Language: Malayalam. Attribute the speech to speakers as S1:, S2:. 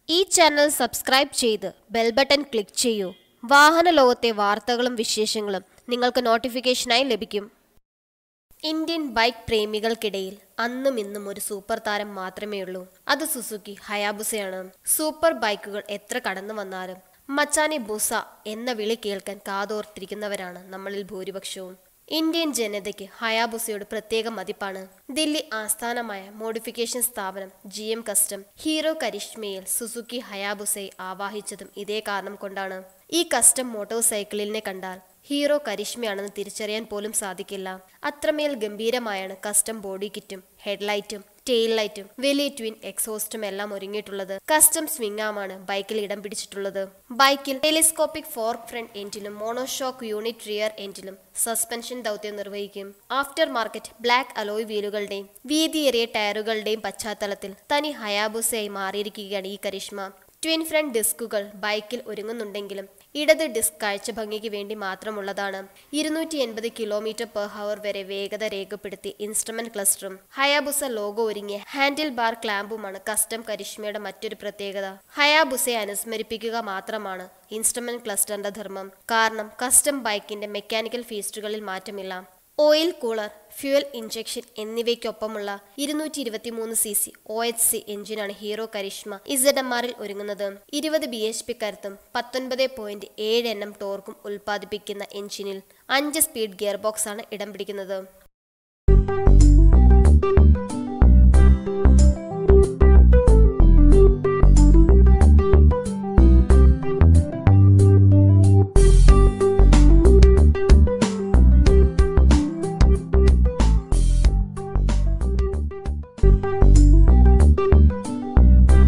S1: ഈ ചാനൽ സബ്സ്ക്രൈബ് ചെയ്ത് ബെൽ ബട്ടൺ ക്ലിക്ക് ചെയ്യൂ. വാഹന ലോകത്തെ വാർത്തകളും വിശേഷങ്ങളും നിങ്ങൾക്ക് നോട്ടിഫിക്കേഷനായി ലഭിക്കും. ഇന്ത്യൻ ബൈക്ക് പ്രേമികൾക്കിടയിൽ അന്നും ഇന്നും ഒരു സൂപ്പർ താരം മാത്രമേയുള്ളൂ. അത് സുസുക്കി ഹയാബുസയാണ്. സൂപ്പർ ബൈക്കുകൾ എത്ര കടന്നു വന്നാലും മച്ചാനെ ബുസ എന്ന വിളി കേൾക്കാൻ കാതോർത്തിരിക്കുന്നവരാണ് നമ്മളിൽ ഭൂരിപക്ഷവും. ഇന്ത്യൻ ജനതയ്ക്ക് ഹയാബുസയോട് പ്രത്യേക മതിപ്പാണ്. ദില്ലി ആസ്ഥാനമായ മോഡിഫിക്കേഷൻ സ്ഥാപനം GM കസ്റ്റം ഹീറോ കരിഷ്മയിൽ സുസുക്കി ഹയാബുസയെ ആവാഹിച്ചതും ഇതേ കാരണം കൊണ്ടാണ്. ഈ കസ്റ്റം മോട്ടോർ സൈക്കിളിനെ കണ്ടാൽ ഹീറോ കരിഷ്മയാണെന്ന് തിരിച്ചറിയാൻ പോലും സാധിക്കില്ല. അത്രമേൽ ഗംഭീരമായാണ് കസ്റ്റം ബോഡി കിറ്റും ഹെഡ്ലൈറ്റും ടെയിൽ ലൈറ്റും വലിയ ട്വിൻ എക്സോസ്റ്റും എല്ലാം ഒരുങ്ങിയിട്ടുള്ളത്. കസ്റ്റം സ്വിംഗ് ആമാണ് ബൈക്കിൽ ഇടം പിടിച്ചിട്ടുള്ളത്. ബൈക്കിൽ ടെലിസ്കോപ്പിക് ഫോർക്ക് ഫ്രണ്ട് എൻജിലും മോണോഷോക്ക് യൂണിറ്റ് റിയർ എൻജിലും സസ്പെൻഷൻ ദൗത്യം നിർവഹിക്കും. ആഫ്റ്റർ മാർക്കറ്റ് ബ്ലാക്ക് അലോയ് വീലുകളുടെയും വീതിയേറിയ ടയറുകളുടെയും പശ്ചാത്തലത്തിൽ തനി ഹയാബുസയായി മാറിയിരിക്കുകയാണ് ഈ കരിഷ്മ. ട്വിൻ ഫ്രണ്ട് ഡിസ്കുകൾ ബൈക്കിൽ ഒരുങ്ങുന്നുണ്ടെങ്കിലും ഇടത് ഡിസ്ക് കാഴ്ച ഭംഗിക്ക് വേണ്ടി മാത്രമുള്ളതാണ്. 280 km/h വരെ വേഗത രേഖപ്പെടുത്തി ഇൻസ്ട്രുമെന്റ് ക്ലസ്റ്ററും ഹയാബുസ ലോഗോ ഒരുങ്ങിയ ഹാൻഡിൽ ബാർ ക്ലാമ്പുമാണ് കസ്റ്റം കരിഷ്മയുടെ മറ്റൊരു പ്രത്യേകത. ഹയാബുസയെ അനുസ്മരിപ്പിക്കുക മാത്രമാണ് ഇൻസ്ട്രുമെന്റ് ക്ലസ്റ്ററിന്റെ ധർമ്മം. കാരണം കസ്റ്റം ബൈക്കിന്റെ മെക്കാനിക്കൽ ഫീച്ചറുകളിൽ മാറ്റമില്ല. ഓയിൽ കൂളർ, ഫ്യൂൽ ഇഞ്ചക്ഷൻ എന്നിവയ്ക്കൊപ്പമുള്ള 223cc OHC എഞ്ചിനാണ് ഹീറോ കരിഷ്മ ZMRൽ ഒരുങ്ങുന്നത്. 20 bhp കരുത്തും 19.7 Nm ടോർക്കും ഉൽപ്പാദിപ്പിക്കുന്ന എഞ്ചിനിൽ 5 സ്പീഡ് ഗിയർബോക്സ് ആണ് ഇടം പിടിക്കുന്നത്.